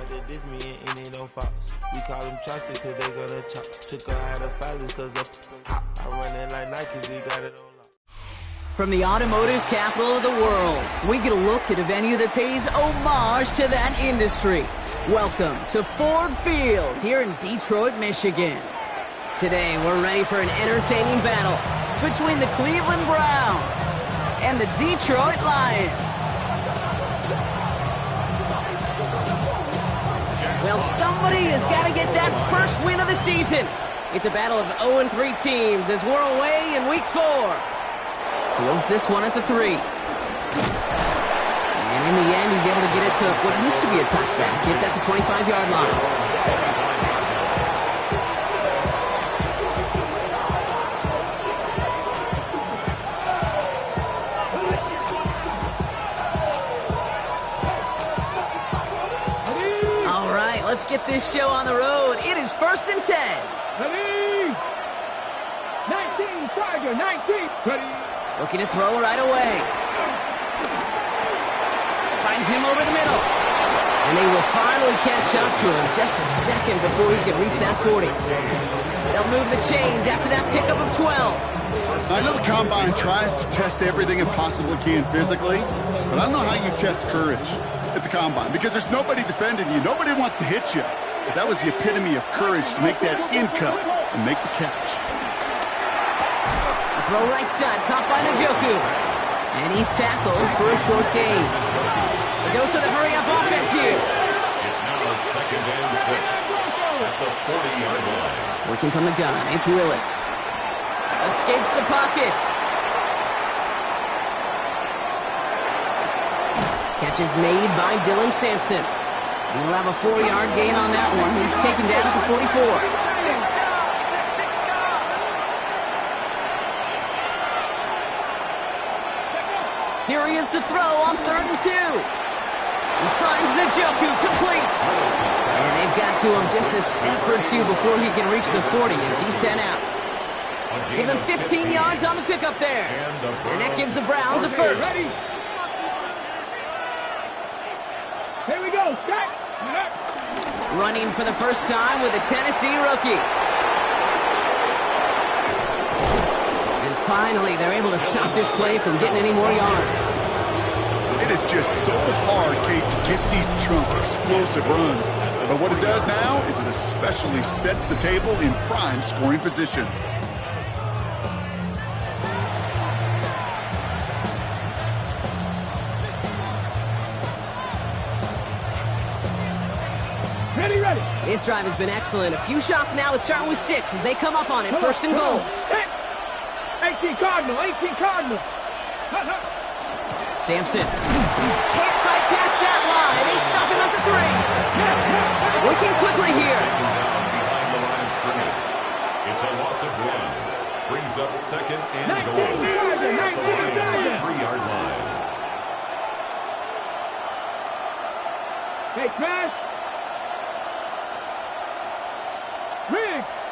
tried to diss me and it don't false. We call them chopsticks cause they gonna chop. Took her out of filers cause I run it like Nike, we got it on lock. From the automotive capital of the world, we get a look at a venue that pays homage to that industry. Welcome to Ford Field here in Detroit, Michigan. Today, we're ready for an entertaining battle between the Cleveland Browns and the Detroit Lions. Well, somebody has got to get that first win of the season. It's a battle of 0-3 teams as we're away in Week 4. Fields this one at the 3. And in the end, he's able to get it to what used to be a touchback. It's at the 25-yard line. Let's get this show on the road. It is 1st and 10. Ready? 19, Tiger, 19. Ready? Looking to throw right away. Finds him over the middle. And they will finally catch up to him just a second before he can reach that 40. They'll move the chains after that pickup of 12. I know the Combine tries to test everything it possibly can physically, but I don't know how you test courage at the Combine, because there's nobody defending you. Nobody wants to hit you. But that was the epitome of courage to make that in cut and make the catch. A throw right side, caught by Njoku. And he's tackled for a short gain. A dose of the hurry-up offense here. It's now 2nd and 6 at the 40-yard line. Working from the gun, it's Willis. Escapes the pocket. Catch is made by Dylan Sampson. And he'll have a 4-yard gain on that one. He's taken down at the 44. Here he is to throw on 3rd and 2. He finds Njoku complete. And they've got to him just a step or two before he can reach the 40 as he's sent out. Give him 15 yards on the pickup there. And that gives the Browns a first. Here we go, Scott. Running for the first time with a Tennessee rookie. And finally, they're able to stop this play from getting any more yards. It is just so hard, Kate, to get these chunk, explosive runs. But what it does now is it especially sets the table in prime scoring position. This drive has been excellent. A few shots now. It's starting with 6 as they come up on it. 1st and goal. 18 Cardinal, 18 Cardinal. Sampson can't fight past that line. They stop him at the 3. Working quickly here. Behind the line of scrimmage. It's a loss of 1. Brings up 2nd and goal. At the Lions' 3-yard line. Hey, Crash.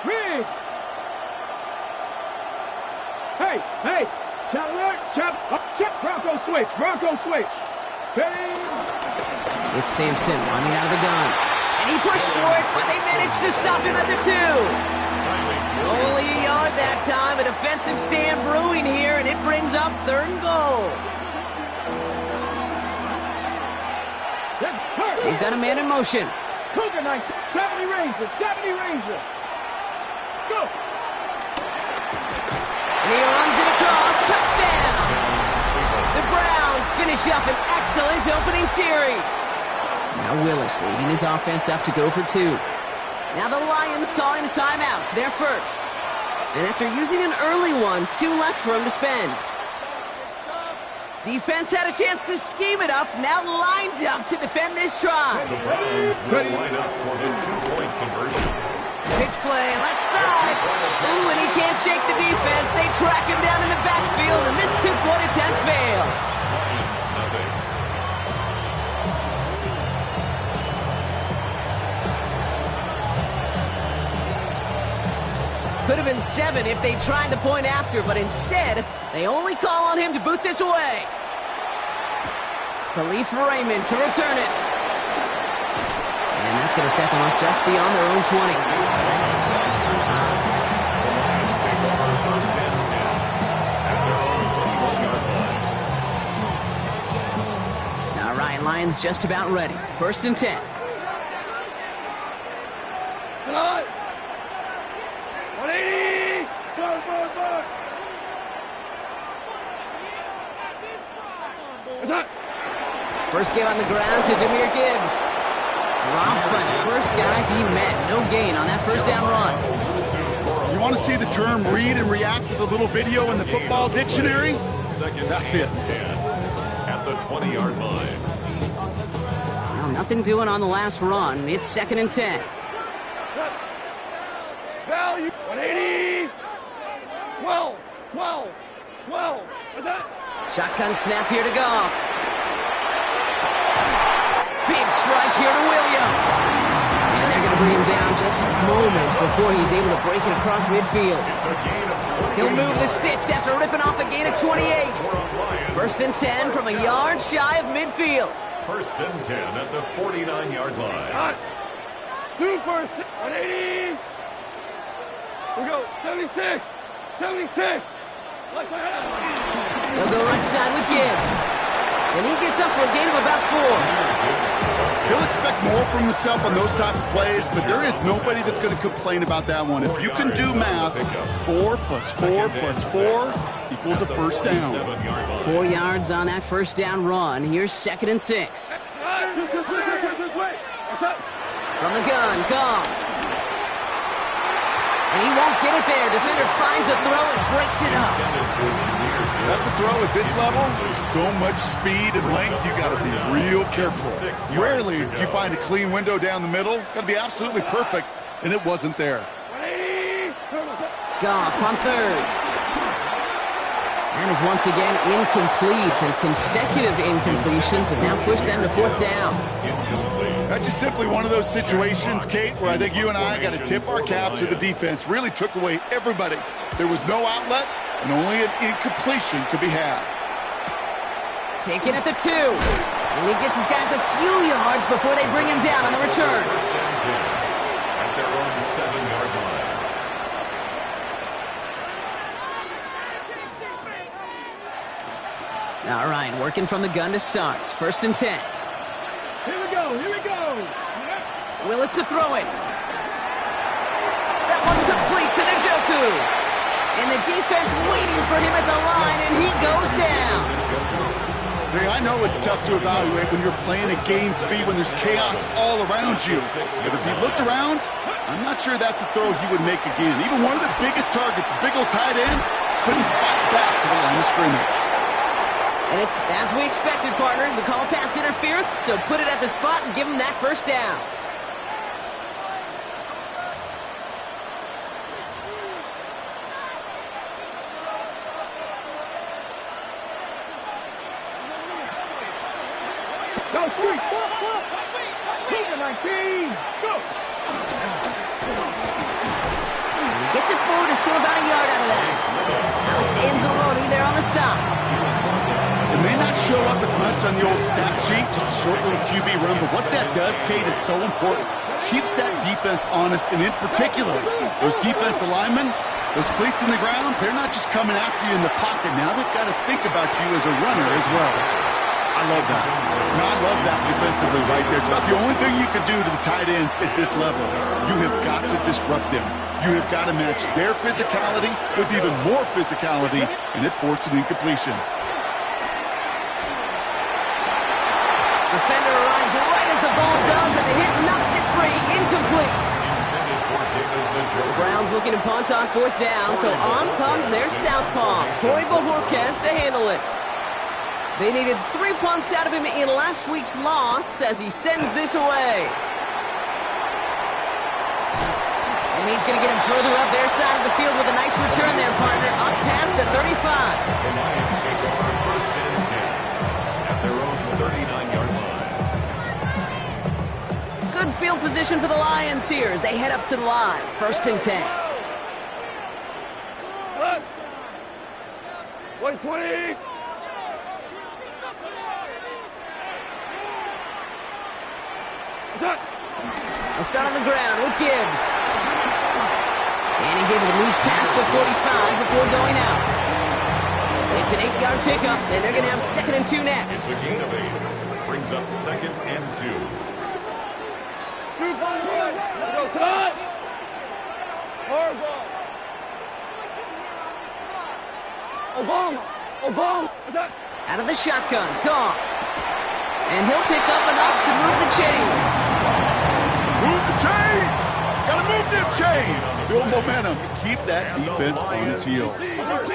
Riggs! Hey! Check, Bronco switch! Ready? It's Sampson running out of the gun. And he pushed for it, but they managed to stop him at the 2. Only a yard that time, a defensive stand brewing here, and it brings up 3rd and goal. They've got a man in motion. Cougar 19, 70 Ranger. Go! And he runs it across. Touchdown! The Browns finish up an excellent opening series. Now Willis leading his offense up to go for 2. Now the Lions calling a timeout. They're first. And after using an early one, 2 left for him to spend. Defense had a chance to scheme it up, now lined up to defend this try. The Browns will line up for the 2-point conversion. Pitch play, left side. Ooh, and he can't shake the defense. They track him down in the backfield, and this 2-point attempt fails. Lions, nothing. Could have been 7 if they tried the point after, but instead, they only call on him to boot this away. Khalif Raymond to return it. And And that's going to set them up just beyond their own 20. The Lions take over 1st and 10 at their own 21-yard line. All right, Lions just about ready. 1st and 10. Come on. 180. Forward. Attack. First game on the ground to Jahmyr Gibbs. Dropped by the first guy he met. No gain on that first down run. You want to see the term read and react with a little video in the football dictionary? That's it. 10 at the 20-yard line. Well, nothing doing on the last run. It's 2nd and 10. Value. 180. 12. Attack. Shotgun snap here to Goff. Big strike here to Williams. And they're going to bring him down just a moment before he's able to break it across midfield. It's a gain of 20 He'll move the sticks after ripping off a gain of 28. 1st and 10 from a yard shy of midfield. 1st and 10 at the 49-yard line. Hot. 2 first. 180. We go. 76. Left ahead. They'll go right side with Gibbs. And he gets up for a gain of about 4. He'll expect more from himself on those type of plays, but there is nobody that's going to complain about that one. If you can do math, 4 plus 4 plus 4 equals a first down. 4 yards on that first down run. Here's 2nd and 6. This way. What's up? From the gun, Goff. And he won't get it there. Defender finds a throw and breaks it up. That's a throw at this level. There's so much speed and length, you got to be real careful. Rarely do you find a clean window down the middle. Got to be absolutely perfect, and it wasn't there. 180. Goff on 3rd. That is once again incomplete, and consecutive incompletions have now pushed them to 4th down. That's just simply one of those situations, Kate, where I think you and I got to tip our cap to the defense. Really took away everybody. There was no outlet, and only an incompletion could be had. Taken at the 2. And he gets his guys a few yards before they bring him down on the return. 1st and 10 at their own 7-yard line. All right, working from the gun to start. 1st and 10. Here we go. Willis to throw it. That one's complete to Njoku. And the defense waiting for him at the line, and he goes down. Hey, I know it's tough to evaluate when you're playing at game speed when there's chaos all around you. But if he looked around, I'm not sure that's a throw he would make again. Even one of the biggest targets, big old tight end, couldn't fight back to the line of scrimmage. And it's as we expected, partner. We call pass interference, so put it at the spot and give him that first down. Go, 3. 19. Go. And he gets it forward to still about a yard out of that. Alex Anzalone there on the stop. It may not show up as much on the old stat sheet, just a short little QB run, but what that does, Kate, is so important. Keeps that defense honest, and in particular, those defensive linemen, those cleats in the ground, they're not just coming after you in the pocket. Now they've got to think about you as a runner as well. I love that. Now, I love that defensively right there. It's about the only thing you can do to the tight ends at this level. You have got to disrupt them. You have got to match their physicality with even more physicality, and it forced an incompletion. Defender arrives right as the ball does, and the hit knocks it free. Incomplete. The Browns looking to punt on 4th down, so on comes their southpaw, Corey Bojorquez, to handle it. They needed 3 punts out of him in last week's loss as he sends this away. And he's going to get him further up their side of the field with a nice return there, partner, up past the 35. The Lions take over 1st and 10 at their own 39-yard line. Good field position for the Lions here as they head up to the line. 1st and 10. 120. Attack. They'll start on the ground with Gibbs. And he's able to move past the 45 before going out. It's an 8-yard pickup, and they're going to have 2nd and 2 next. It's a gain of 8. Brings up 2nd and 2. Obama. Out of the shotgun, Goff. And he'll pick up enough to move the chains. Move the chains! Gotta move them chains! Build momentum and keep that defense on its heels. First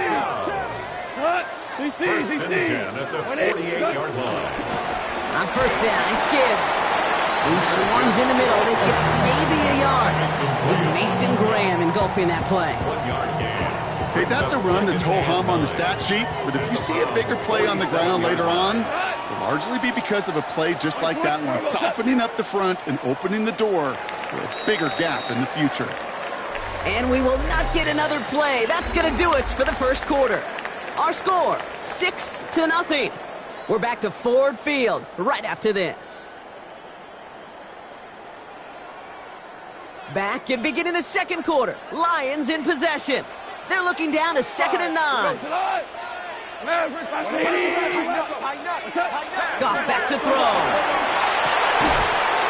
and 10 at the 48-yard line. On first down, it's Gibbs, who swarms in the middle. This gets maybe a yard. With Mason Graham engulfing that play. 1-yard gain. Okay, that's a run that's ho-hum on the stat sheet, but if you see a bigger play on the ground later on, it'll largely be because of a play just like that one, softening up the front and opening the door for a bigger gap in the future. And we will not get another play. That's going to do it for the first quarter. Our score, 6-0. We're back to Ford Field right after this. Back and beginning the second quarter. Lions in possession. They're looking down to 2nd and 9. Goff back to throw.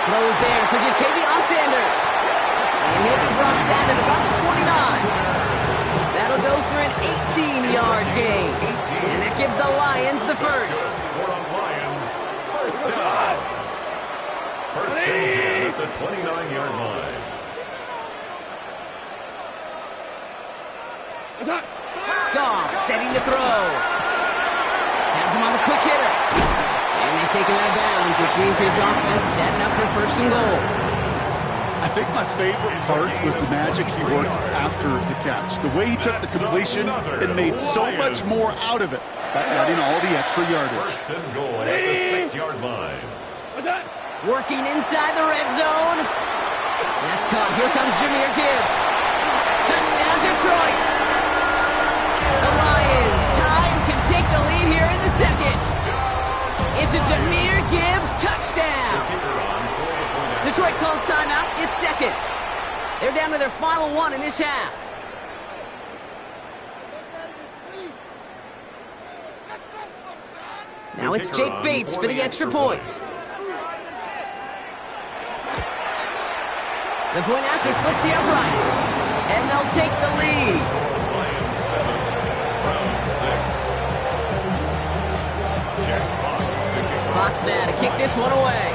Throw is there for Ja'Tavion Sanders. And he'll be brought down at about the 29. That'll go for an 18-yard gain. And that gives the Lions the first. For the Lions, first down. First and 10 at the 29-yard line. Goff setting to throw. Has him on the quick hitter. And they take him out of bounds, which means his offense setting up for 1st and goal. I think my favorite part was the magic he worked after the catch. The way he took the completion and made so much more out of it by adding all the extra yardage. First and goal at the 6-yard line. Working inside the red zone. That's caught. Here comes Jahmyr Gibbs. Touchdown, Detroit. The Lions tie and can take the lead here in the second. It's a Jahmyr Gibbs touchdown. Detroit calls timeout. It's second. They're down to their final one in this half. Now it's Jake Bates for the extra point. The point after splits the upright. And they'll take the lead. Lions 7 from 6. Jack Fox. Fox now to kick this one away.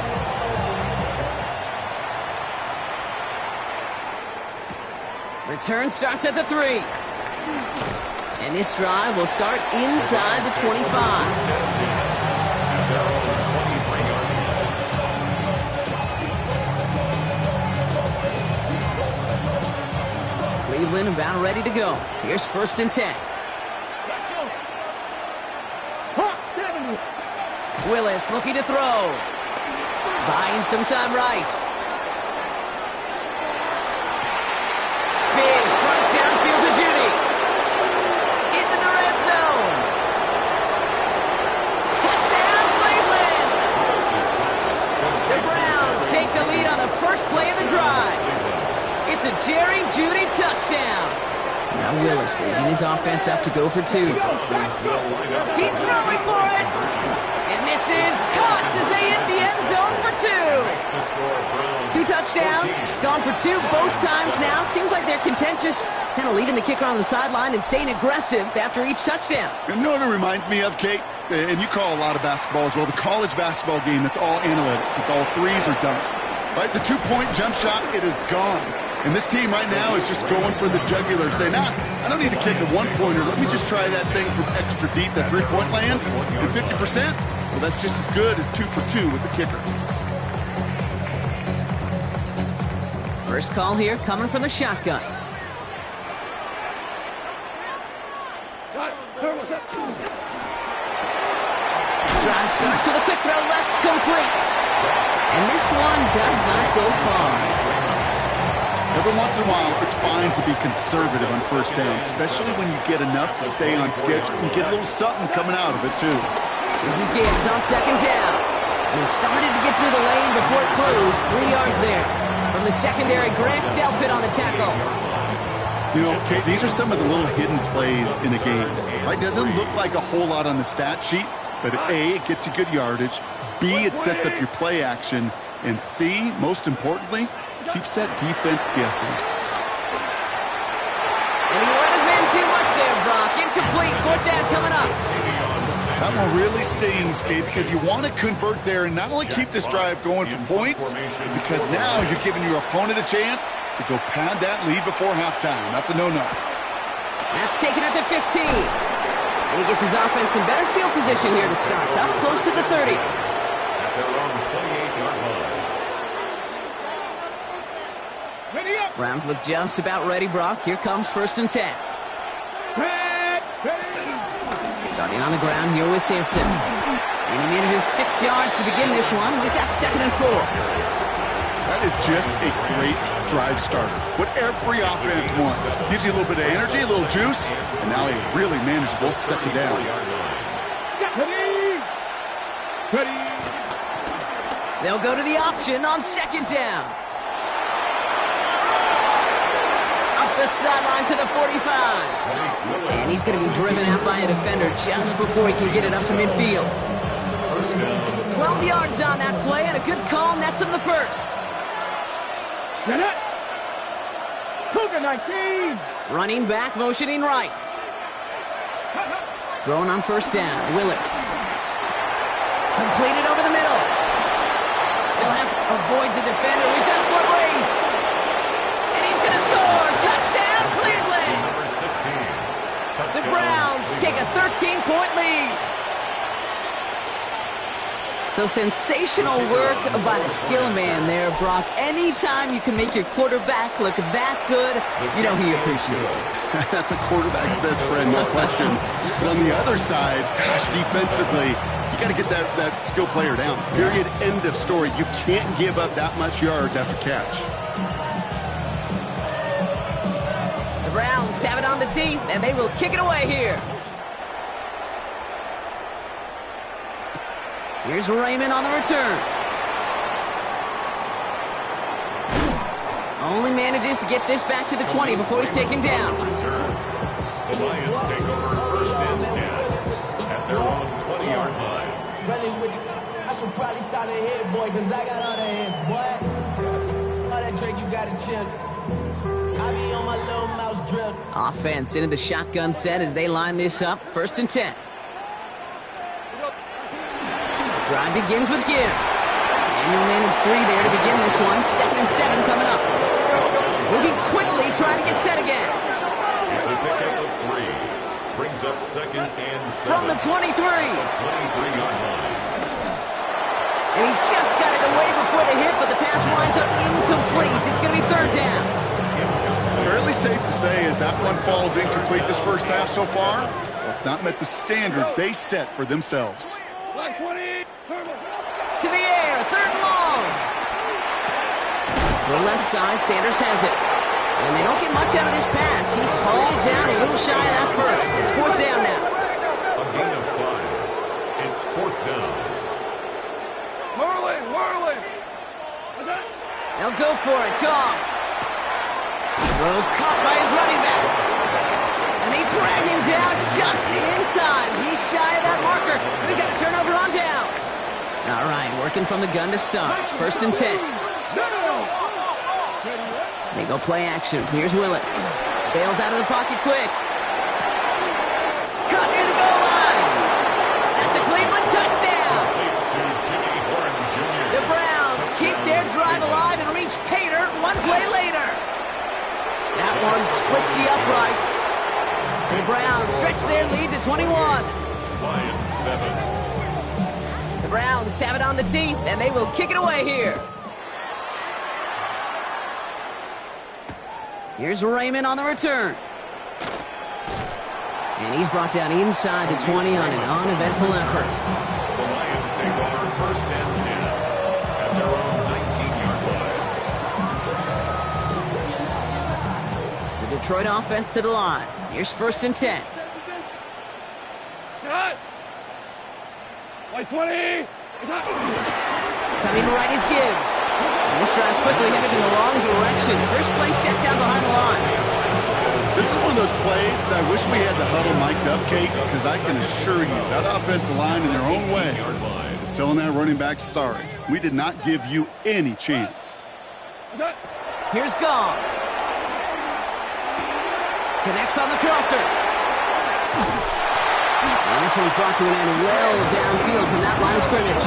Return starts at the 3. And this drive will start inside the 25. Cleveland about ready to go. Here's 1st and 10. Willis looking to throw. Buying some time right. Big strike downfield to Judy. Into the red zone. Touchdown, Cleveland! The Browns take the lead on the first play of the drive. It's a Jerry Judy touchdown. Now Willis leading his offense up to go for 2. He's throwing for it. And this is caught as they hit the end zone for 2. 2 touchdowns, gone for 2 both times now. Seems like they're content just kind of leaving the kicker on the sideline and staying aggressive after each touchdown. You know what it reminds me of, Kate? And you call a lot of basketball as well. The college basketball game, it's all analytics. It's all threes or dunks. Right? The 2-point jump shot, it is gone. And this team right now is just going for the jugular, saying, nah, I don't need to kick a 1-pointer. Let me just try that thing from extra deep, that 3-point land. And 50%, well, that's just as good as 2 for 2 with the kicker. First call here coming from the shotgun. Drive start to the quick throw left, complete. And this one does not go far. Every once in a while, it's fine to be conservative on first down, especially when you get enough to stay on schedule. You get a little something coming out of it, too. This is Gibbs on 2nd down. And he started to get through the lane before it closed. 3 yards there. From the secondary, Grant Delpit on the tackle. You know, okay, these are some of the little hidden plays in a game. Right? Doesn't look like a whole lot on the stat sheet, but A, it gets you good yardage. B, it sets up your play action. And C, most importantly, keeps that defense guessing. And he let his man too much there, Brock. Incomplete. 4th down coming up. That one really stings, Gabe, because you want to convert there and not only keep this drive going for points, because now you're giving your opponent a chance to go pad that lead before halftime. That's a no-no. That's taken at the 15. And he gets his offense in better field position here to start. Up close to the 30. At their own 28-yard line. Ready up. Browns look just about ready, Brock. Here comes 1st and 10. Starting on the ground here with Sampson. And he manages 6 yards to begin this one. We've got 2nd and 4. That is just a great drive starter. What every offense wants. Gives you a little bit of energy, a little juice, and now a really manageable 2nd down. Ready. They'll go to the option on 2nd down. Up the sideline to the 45. And he's going to be driven out by a defender just before he can get it up to midfield. 12 yards on that play, and a good call nets him the 1st. Cougar 19. Running back, motioning right. Thrown on 1st down, Willis. Completed over the middle. Still avoids a defender. We've got a foot race. And he's going to score. Touchdown, Cleveland. Number 16. The Browns take a 13-point lead. So sensational work by the skill man there, Brock. Anytime you can make your quarterback look that good, you know he appreciates it. That's a quarterback's best friend, no question. But on the other side, gosh, defensively, you got to get that skill player down. Period, end of story. You can't give up that much yards after catch. The Browns have it on the tee, and they will kick it away here. Here's Raymond on the return. Only manages to get this back to the 20 before he's taken down. The Lions take over 1st and 10 at their own 20-yard line. Running with I should probably sign a head, boy, because I got all the hits, boy. All that drink you got to chill. I be on my little mouse drill. Offense into the shotgun set as they line this up. 1st and 10. Drive begins with Gibbs. And he'll manage 3 there to begin this one. 2nd and 7 coming up. Moving quickly, trying to get set again. It's a pickup of 3. Brings up 2nd and 7. From the 23. 23-yard line. And he just got it away before the hit, but the pass winds up incomplete. It's going to be 3rd down. Fairly safe to say as that one falls incomplete this first half so far, it's not met the standard they set for themselves. 120. To the air, 3rd and long. To the left side, Sanders has it. And they don't get much out of this pass. He's hauled down a little shy of that 1st. It's 4th down now. A gain of 5. It's 4th down. Whirling. They'll go for it. Goff. Throw caught by his running back. And they drag him down just in time. He's shy of that marker. We got a turnover on downs. All right, working from the gun to Suggs. 1st and 10. They go play action. Here's Willis. Bails out of the pocket quick. Cut near the goal line. That's a Cleveland touchdown. The Browns keep their drive alive and reach pay dirt 1 play later. That one splits the uprights. And the Browns stretch their lead to 21. Lions 7. The Browns have it on the tee, and they will kick it away here. Here's Raymond on the return. And he's brought down inside the 20 on an uneventful effort. The Lions take over 1st and 10 at their own 19-yard line. The Detroit offense to the line. Here's 1st and 10. Cut. 20. Coming right is Gibbs. And this drive's quickly headed in the wrong direction. First play set down behind the line. This is one of those plays that I wish we had the huddle mic'd up, Kate, because I can assure you that offensive line in their own way is telling that running back, sorry, we did not give you any chance. Here's Goff. Connects on the crosser. And this one's brought to an end well downfield from that line of scrimmage.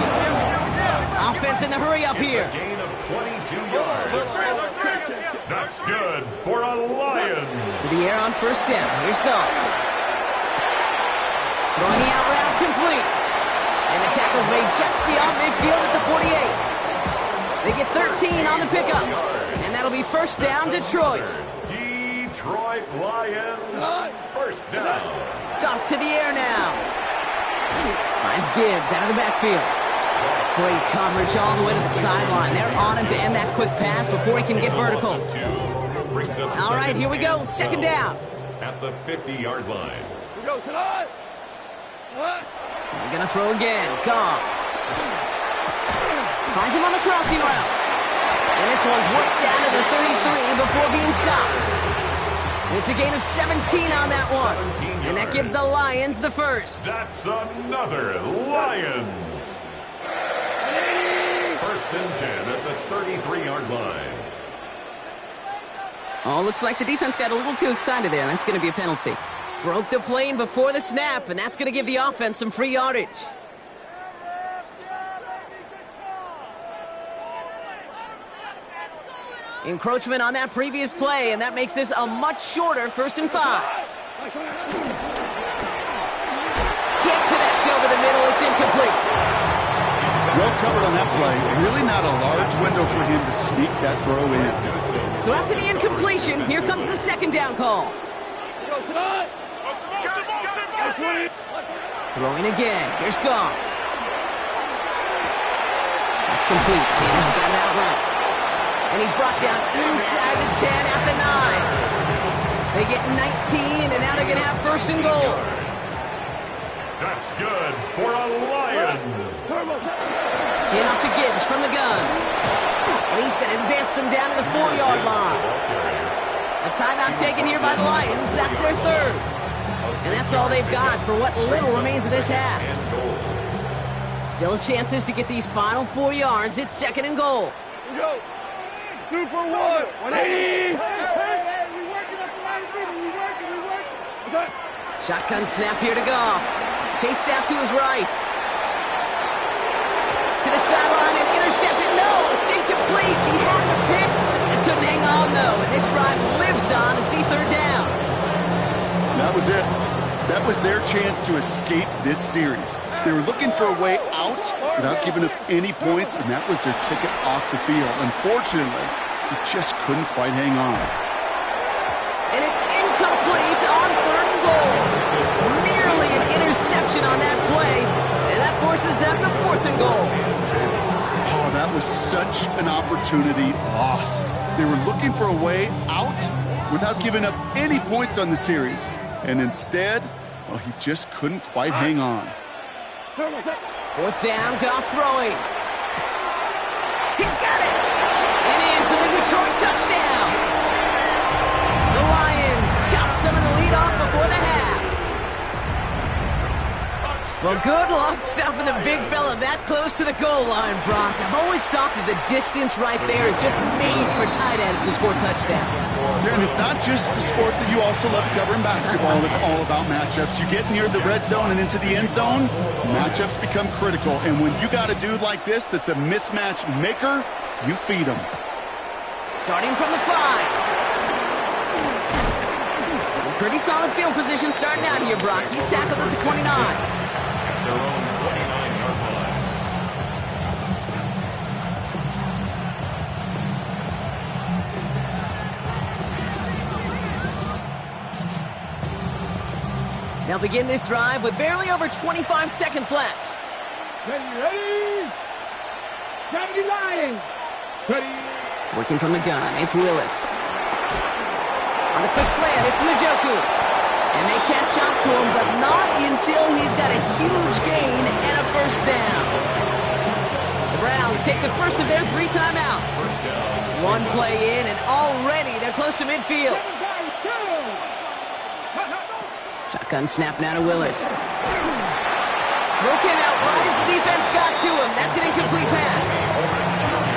Offense in the hurry up here. Gain of 22 yards. That's good for a Lions. To the air on first down. Here's Goff. Throwing the out route complete. And the tackle's made just beyond midfield at the 48. They get 13 on the pickup. And that'll be first down, Detroit. Detroit Lions, first down. Goff to the air now. Finds Gibbs out of the backfield. Great coverage all the way to the sideline. They're on him to end that quick pass before he can get vertical. All right, here we go. Second down. At the 50-yard line. They're going to throw again. Goff. Finds him on the crossing route. And this one's worked down to the 33 before being stopped. It's a gain of 17 on that one. And that gives the Lions the first. That's another Lions. First and 10 at the 33-yard line. Oh, looks like the defense got a little too excited there, and that's going to be a penalty. Broke the plane before the snap, and that's going to give the offense some free yardage. Encroachment on that previous play, and that makes this a much shorter 1st and 5. Can't connect over the middle. It's incomplete. Well covered on that play. Really not a large window for him to sneak that throw in. So after the incompletion, here comes the second down call. Throwing again. Here's Goff. That's complete. Sanders has got it outright. And he's brought down inside the 10 at the 9. They get 19, and now they're going to have first and goal. That's good for a Lions. In off to Gibbs from the gun. And he's going to advance them down to the 4-yard line. A timeout taken here by the Lions. That's their third. And that's all they've got for what little remains of this half. Still chances to get these final 4 yards. It's second and goal. 2 for 1. 180. We working up the line of freedom. We working. Shotgun snap here to Goff. Chased out to his right. To the sideline and intercepted. No, it's incomplete. He had the pick. Just couldn't hang on, though. And this drive lives on to see third down. That was it. That was their chance to escape this series. They were looking for a way out without giving up any points, and that was their ticket off the field. Unfortunately, he just couldn't quite hang on. And it's incomplete on third and goal. Nearly an interception on that play, and that forces them to fourth and goal. Oh, that was such an opportunity lost. They were looking for a way out without giving up any points on the series. And instead, well, he just couldn't quite hang on. Fourth down, Goff throwing. He's got it! And in for the Detroit touchdown. The Lions chop some of the lead off before the half. Well, good luck stopping the big fella that close to the goal line, Brock. I've always thought that the distance right there is just made for tight ends to score touchdowns. Yeah, and it's not just the sport that you also love to cover in basketball. It's all about matchups. You get near the red zone and into the end zone, matchups become critical. And when you got a dude like this that's a mismatch maker, you feed him. Starting from the 5. Pretty solid field position starting out here, Brock. He's tackled at the 29. Their own 29-yard line. They'll begin this drive with barely over 25 seconds left. Ready? 70 Lions. Ready? Working from the gun, it's Willis. On the quick slant, it's Njoku. And they catch up to him, but not until he's got a huge gain and a first down. The The Browns take the first of their 3 timeouts. One play in, and already they're close to midfield. Shotgun snap now to Willis. Throw came out right as the defense got to him. That's an incomplete pass.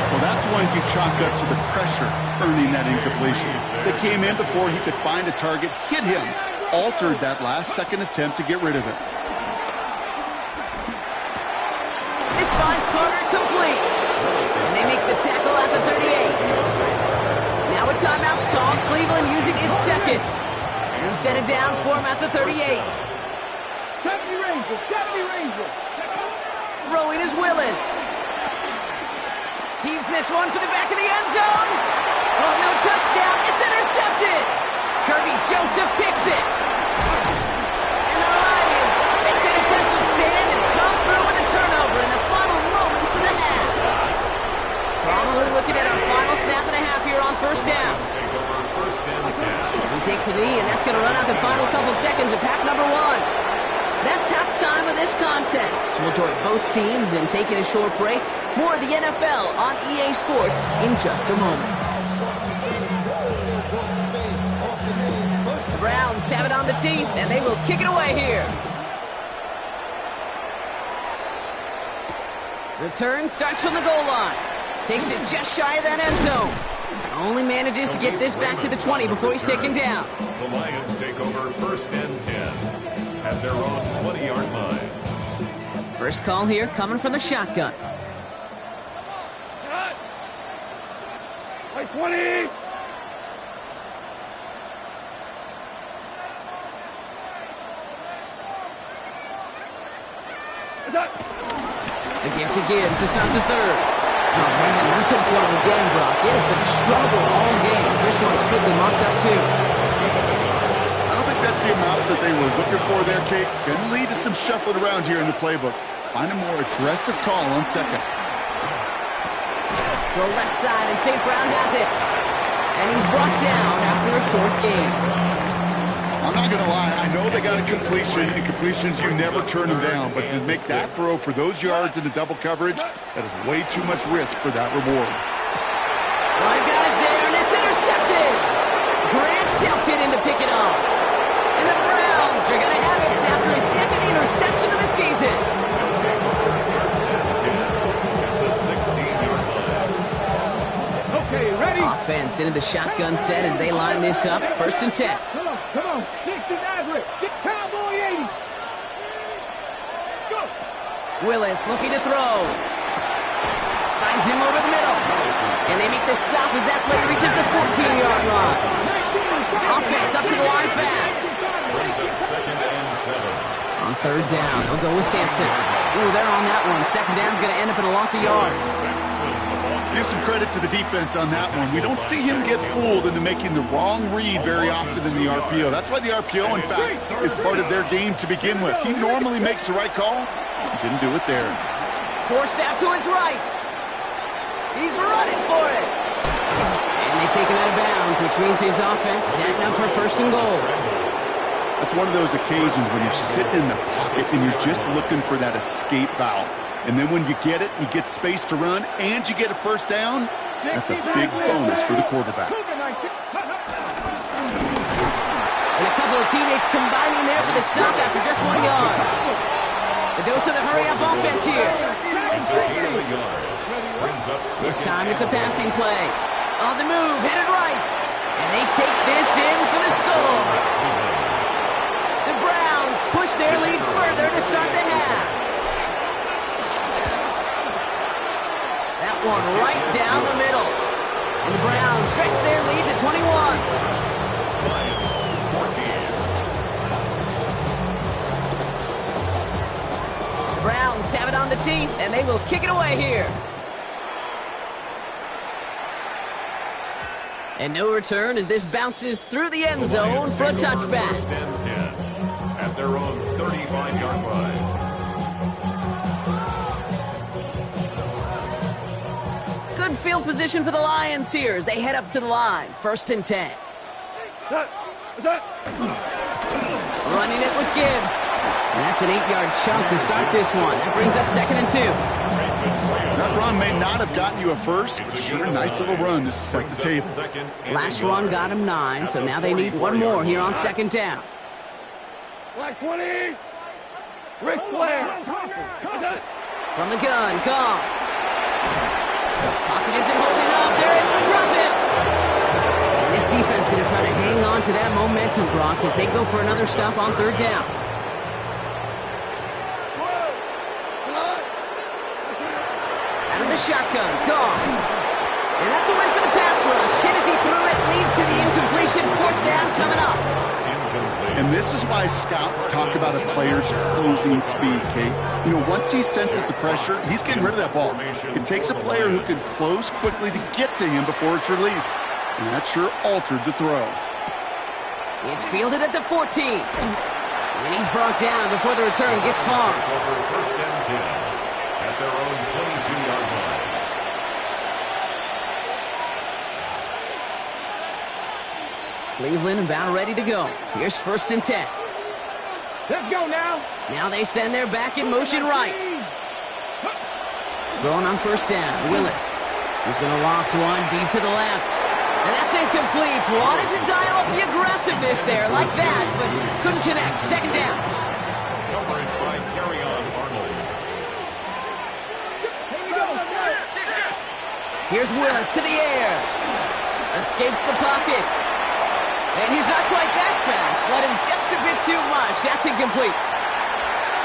Well, that's one you chalk up to the pressure earning that incompletion. They came in before he could find a target, hit him, altered that last-second attempt to get rid of it. This finds Carter complete. And they make the tackle at the 38. Now a timeout's called. Cleveland using its second. New set of downs for him at the 38. 70 Rangers. Throwing is Willis. Heaves this one for the back of the end zone. Oh, no touchdown. It's intercepted. Kirby Joseph picks it. And the Lions make the defensive stand and come through with a turnover in the final moments of the half. Probably looking at our final snap and a half here on first down. He takes a knee, and that's going to run out the final couple seconds of half number 1. That's halftime of this contest. We'll join both teams in taking a short break. More of the NFL on EA Sports in just a moment. The Browns have it on the tee, and they will kick it away here. Return starts from the goal line. Takes it just shy of that end zone. Only manages to get this back to the 20 before he's taken down. The Lions take over first and 10 at their own 20-yard line. First call here coming from the shotgun. Like 20. The give to Gibbs to start the third. Oh, man, nothing for him again, Brock. It has been a struggle all game. This one's quickly marked up, too. I don't think that's the amount that they were looking for there, Kate. Going to lead to some shuffling around here in the playbook. Find a more aggressive call on second. Go left side, and St. Brown has it. And he's brought down after a short game. I'm not going to lie. I know they got a completion, and completions, you never turn them down. But to make that throw for those yards into double coverage, that is way too much risk for that reward. One guy's there, and it's intercepted. Grant Delpit in to pick it up. And the Browns are going to have it after his second interception of the season. Okay, ready? Offense into the shotgun set as they line this up. First and 10. Come on. 60 Nazareth. Get Cowboy 80. Go. Willis looking to throw. Finds him over the middle. And they make the stop as that play reaches the 14-yard line. Offense up to the line fast. Brings up second and 7. On third down, he'll go with Sampson. Ooh, they're on that one. Second down's going to end up in a loss of yards. Give some credit to the defense on that one. We don't see him get fooled into making the wrong read very often in the RPO. That's why the RPO, in fact, is part of their game to begin with. He normally makes the right call. He didn't do it there. Forced out to his right. He's running for it. And they take him out of bounds, which means his offense setting up for first and goal. That's one of those occasions when you're sitting in the pocket and you're just looking for that escape valve. And then when you get it, you get space to run, and you get a first down, that's a big bonus for the quarterback. And a couple of teammates combining there for the stop after just 1 yard. The dose of the hurry-up offense here. It's a gain of a yard. Brings up This time it's a passing play. On the move, headed right. And they take this in for the score. The Browns push their lead further to start the half. That one right down the middle. And the Browns stretch their lead to 21. Lions 14. The Browns have it on the tee, and they will kick it away here. And no return as this bounces through the end zone for a touchback. First and 10 at their own 35-yard line. Good field position for the Lions here as they head up to the line. First and 10. Running it with Gibbs. And that's an 8-yard chunk to start this one. That brings up second and 2. That run may not have gotten you a first, but sure a nice little run to set the table. Last run got him 9, so now they need one more here on second down. Black 20. Ric Flair. From the gun, Goff. Pocket isn't holding up. They're able to drop him. And this defense going to try to hang on to that momentum, Brock, as they go for another stop on third down. Out of the shotgun, Goff. And that's a win for the pass rush. Hit as he threw it, leads to the incompletion. Fourth down coming up. And this is why scouts talk about a player's closing speed, Kate. You know, once he senses the pressure, he's getting rid of that ball. It takes a player who can close quickly to get to him before it's released. And that sure altered the throw. It's fielded at the 14. And he's brought down before the return gets far. First and 10 at their own 22-yard line. Cleveland about ready to go. Here's first and 10. Let's go now. Now they send their back in motion right. Throwing on first down, Willis. He's going to loft one deep to the left. And that's incomplete. Wanted to dial up the aggressiveness there like that, but couldn't connect. Second down. Coverage by Terrion Arnold. Here's Willis to the air. Escapes the pocket. And he's not quite that fast. Let him just a bit too much. That's incomplete.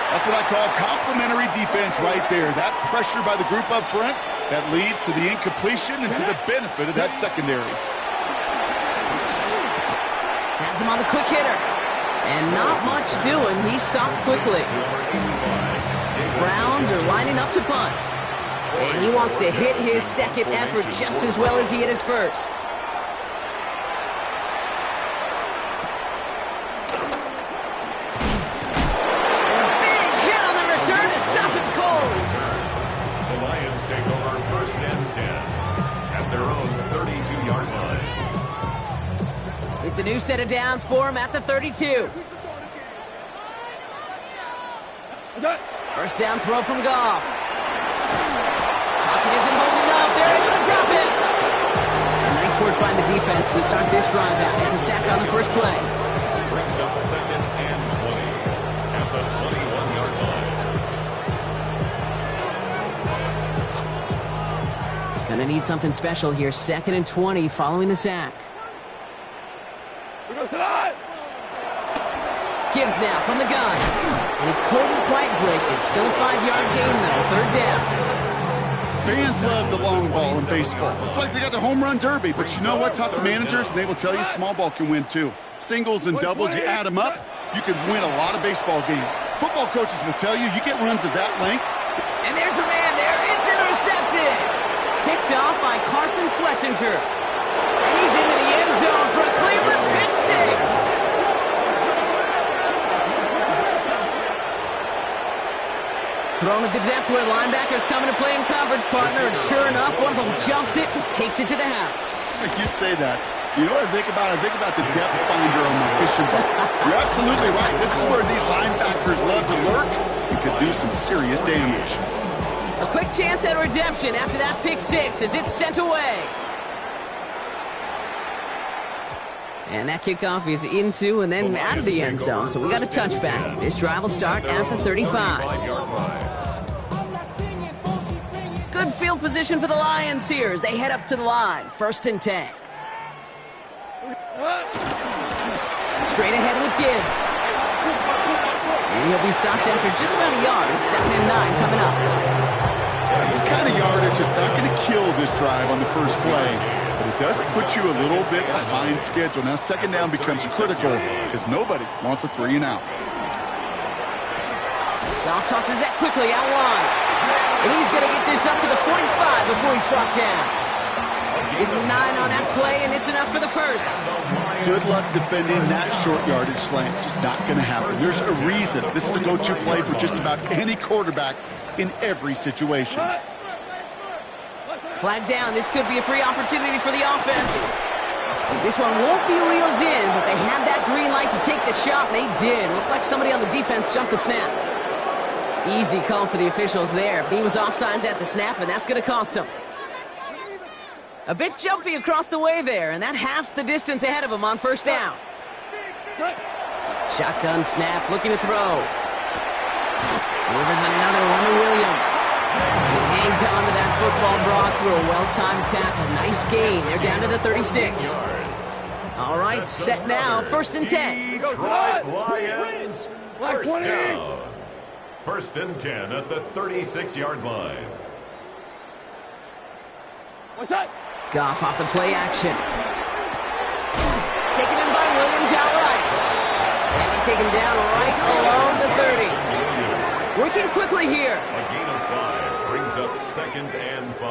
That's what I call complimentary defense right there. That pressure by the group up front, that leads to the incompletion and to the benefit of that secondary. Has him on the quick hitter. And not much doing. He stopped quickly. Browns are lining up to punt. And he wants to hit his second effort just as well as he hit his first. It's a new set of downs for him at the 32. First down throw from Goff. Pocket isn't holding up. They're able to drop it. Nice work by the defense to start this drive out. It's a sack on the first play. Brings up second and 20 at the 21-yard line. Gonna need something special here. Second and 20 following the sack. Gibbs now from the gun. And he couldn't quite break it. Still a 5-yard gain, though. Third down. Fans love the long ball in baseball. It's like they got the home run derby. But you know what? Talk to managers, and they will tell you small ball can win, too. Singles and doubles, you add them up, you can win a lot of baseball games. Football coaches will tell you get runs of that length. And there's a man there. It's intercepted. Picked off by Carson Schlesinger. And he's into the end zone for a Cleveland pick six. Thrown at the depth where linebackers coming to play in coverage, partner, and sure enough, one of them jumps it and takes it to the house. You say that. You know what I think about? I think about the depth finder on my fishing boat. You're absolutely right. This is where these linebackers love to lurk and could do some serious damage. A quick chance at redemption after that pick six as it's sent away. And that kickoff is into and then out of the end zone, so we got a touchback. This drive will start at the 35. Good field position for the Lions here as they head up to the line. First and 10. Straight ahead with Gibbs. And he'll be stopped after just about a yard. Second and 9 coming up. This kind of yardage, it's not going to kill this drive on the first play. But it does put you a little bit behind schedule. Now, second down becomes critical because nobody wants a 3 and out. Goff tosses that quickly out wide. And he's going to get this up to the 45 before he's brought down. Give him 9 on that play, and it's enough for the first. Good luck defending that short yardage slant. Just not going to happen. There's a reason. This is a go-to play for just about any quarterback in every situation. Flag down. This could be a free opportunity for the offense. This one won't be reeled in, but they had that green light to take the shot, and they did. Looked like somebody on the defense jumped the snap. Easy call for the officials there. He was offsides at the snap, and that's going to cost him. A bit jumpy across the way there, and that halves the distance ahead of him on first down. Shotgun snap, looking to throw. Delivers another one to Williams. He hangs on to that football, Brock, through a well-timed tackle. Nice gain. They're down to the 36. All right, set now. First and 10. Detroit Lions, first down. First and 10 at the 36-yard line. What's that? Goff off the play action. Taken in by Williams outright. And they take him down right along the 30. Working quickly here. A gain of 5 brings up second and 5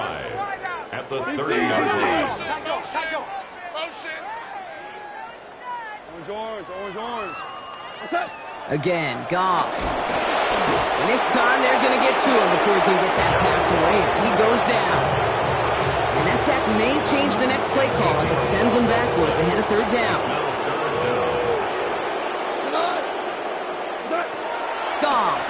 at the 30-yard line. Orange. What's that? Again, Goff. And this time they're going to get to him before he can get that pass away as he goes down. And that sack may change the next play call as it sends him backwards ahead of third down. Goff.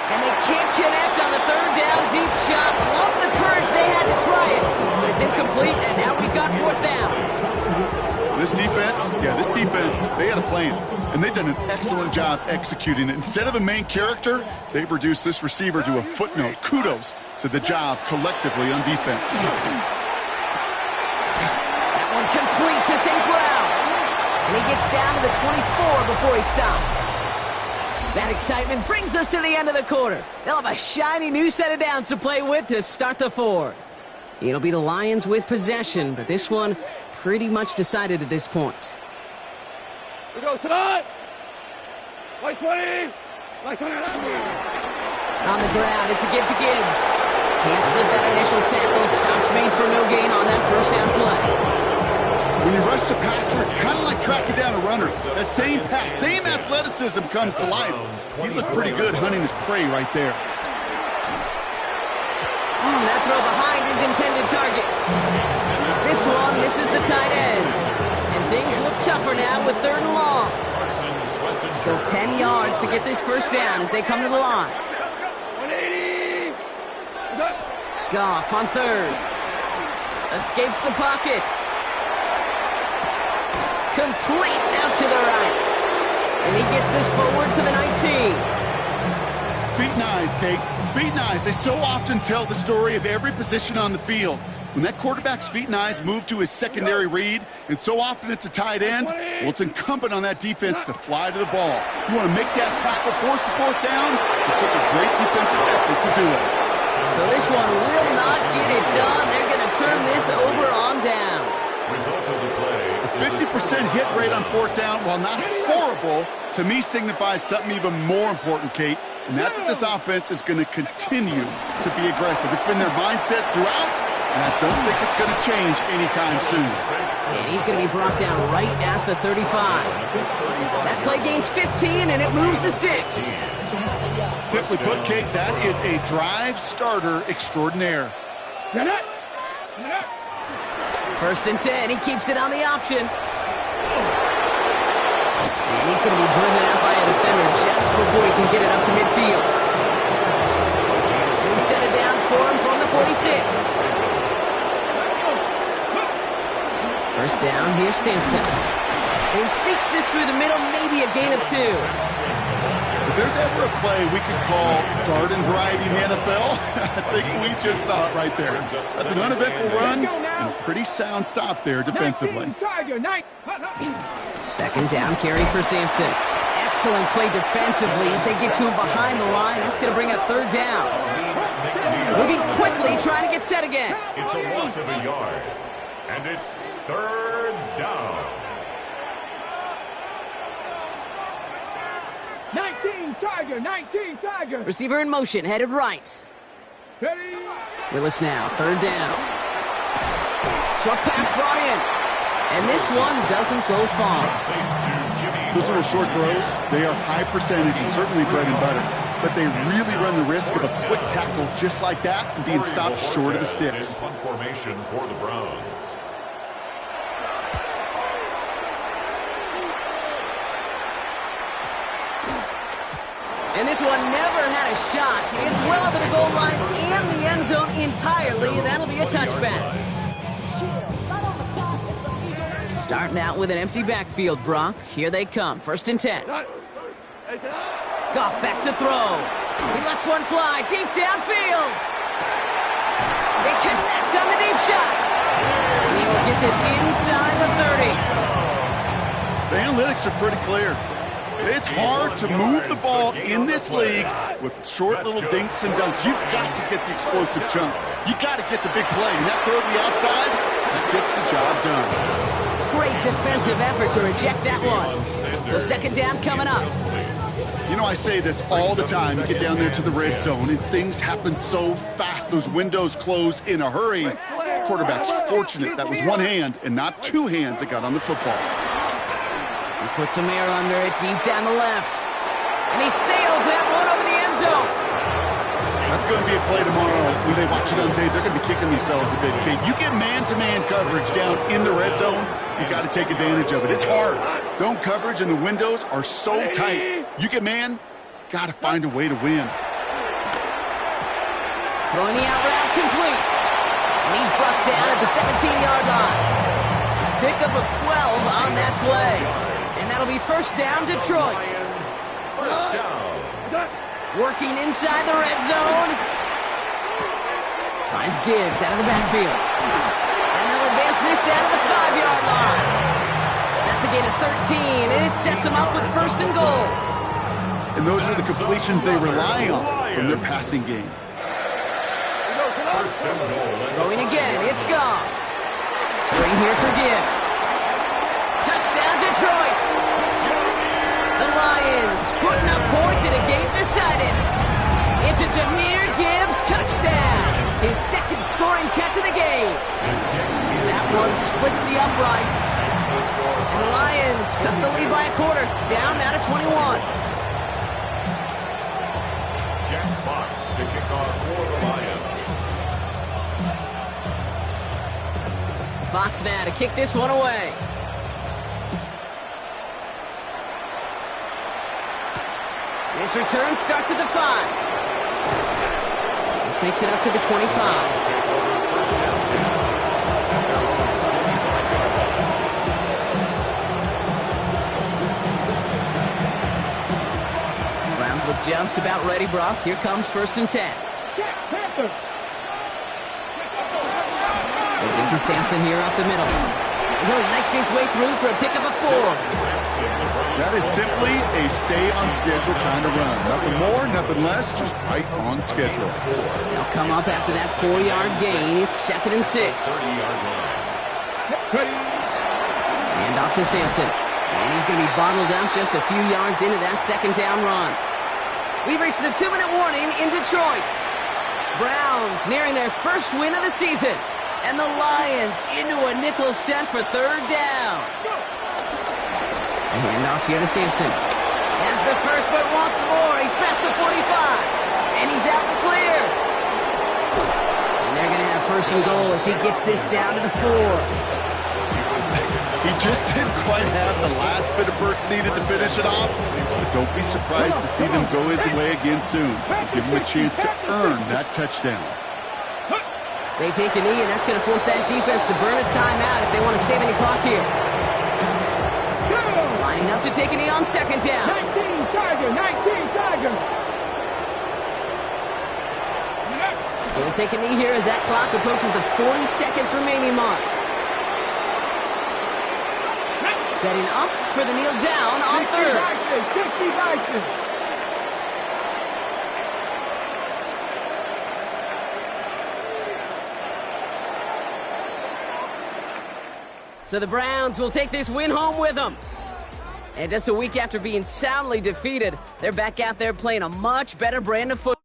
And they can't connect on the third down deep shot. Love the courage they had to try it, but it's incomplete, and now we've got fourth down. This defense, they had a plan, and they've done an excellent job executing it. Instead of a main character, they've reduced this receiver to a footnote. Kudos to the job collectively on defense. That one complete to St. Brown. And he gets down to the 24 before he stopped. That excitement brings us to the end of the quarter. They'll have a shiny new set of downs to play with to start the fourth. It'll be the Lions with possession, but this one pretty much decided at this point. We go tonight. White 20. White 20. On the ground, it's a give to Gibbs. Can't slip that initial tackle. Stops made for no gain on that first down play. When you rush the passer, it's kind of like tracking down a runner. That same pass, same athleticism comes to life. He looked pretty good hunting his prey right there. That throw behind his intended target. This one misses the tight end. And things look tougher now with third and long. So 10 yards to get this first down as they come to the line. 180. Goff on third. Escapes the pocket. Complete out to the right. And he gets this forward to the 19. Feet and eyes, Kate. Feet and eyes. They so often tell the story of every position on the field. When that quarterback's feet and eyes move to his secondary read, and so often it's a tight end, well, it's incumbent on that defense to fly to the ball. You want to make that tackle, force the fourth down. It took a great defensive effort to do it. So this one will not get it done. They're going to turn this over on down. Result of the play. A 50% hit rate on fourth down, while not horrible, to me signifies something even more important, Kate. And that's that this offense is going to continue to be aggressive. It's been their mindset throughout, and I don't think it's going to change anytime soon. And he's going to be brought down right at the 35. That play gains 15, and it moves the sticks. Simply put, Kate, that is a drive starter extraordinaire. First and 10, he keeps it on the option. And he's going to be driven out by a defender just before he can get it up to midfield. New set of downs for him from the 46. First down, here's Sampson. And he sneaks this through the middle, maybe a gain of 2. If there's ever a play we could call garden variety in the NFL, I think we just saw it right there. That's an uneventful run and a pretty sound stop there defensively. Second down carry for Sampson. Excellent play defensively as they get to him behind the line. That's going to bring up third down. Moving quickly, trying to get set again. It's a loss of a yard. And it's third down. 19 Tiger. Receiver in motion, headed right. Ready. Willis now, third down. Short pass brought in. And this one doesn't go far. Those little short throws, they are high percentage and certainly bread and butter. But they really run the risk of a quick tackle just like that and being stopped short of the sticks. Formation for the Browns. And this one never had a shot. It's well over the goal line and the end zone entirely. That'll be a touchback. Starting out with an empty backfield, Brock. Here they come. 1st and 10. Goff back to throw. He lets one fly deep downfield. They connect on the deep shot. And he will get this inside the 30. The analytics are pretty clear. It's hard to move the ball in this league with short little dinks and dunks. You've got to get the explosive chunk. You got to get the big play. And that throw to the outside, that gets the job done. Great defensive effort to reject that one. So 2nd down coming up. You know, I say this all the time. You get down there to the red zone, and things happen so fast. Those windows close in a hurry. Quarterback's fortunate that was one hand and not two hands that got on the football. He puts some air under it deep down the left. And he sails that one over the end zone. That's going to be a play tomorrow. When they watch it on tape, they're going to be kicking themselves a bit. Okay, you get man-to-man coverage down in the red zone, you got to take advantage of it. It's hard. Zone coverage and the windows are so tight. You get man, got to find a way to win. Throwing the out route complete. And he's brought down at the 17-yard line. Pickup of 12 on that play. And that'll be 1st down, Detroit. 1st down. Working inside the red zone. Finds Gibbs out of the backfield. And they'll advance this down to the 5-yard line. That's a gain of 13, and it sets them up with 1st and goal. And those are the completions they rely on from their passing game. 1st and goal. Throwing again, it's Goff. Screen here for Gibbs. Touchdown, Detroit. The Lions putting up points in a game decided. It's a Jahmyr Gibbs touchdown. His 2nd scoring catch of the game. That one splits the uprights. And the Lions cut the lead by a quarter. Down now to 21. Jack Fox to kick off for the Lions. Fox now to kick this one away. This return starts at the 5. This makes it up to the 25. Browns look just about ready, Brock. Here comes 1st and 10. Looking to Sampson here up the middle. He'll knife his way through for a pickup of 4. That is simply a stay-on-schedule kind of run. Nothing more, nothing less, just right on schedule. They'll come up after that 4-yard gain. It's 2nd and 6. 30-yard line. And off to Sampson. And he's going to be bottled up just a few yards into that 2nd down run. We've reached the 2-minute warning in Detroit. Browns nearing their 1st win of the season. And the Lions into a nickel set for 3rd down. A handoff here to Sampson. Has the first, but wants more. He's past the 45. And he's out the clear. And they're going to have 1st and goal as he gets this down to the 4. He just didn't quite have the last bit of burst needed to finish it off. But don't be surprised to see them go his way again soon. Give him a chance to earn that touchdown. They take a knee, and that's going to force that defense to burn a timeout if they want to save any clock here. Lining up to take a knee on 2nd down. 19 Tiger. They'll take a knee here as that clock approaches the 40 seconds remaining mark. Setting up for the kneel down on 3rd. So the Browns will take this win home with them. And just a week after being soundly defeated, they're back out there playing a much better brand of football.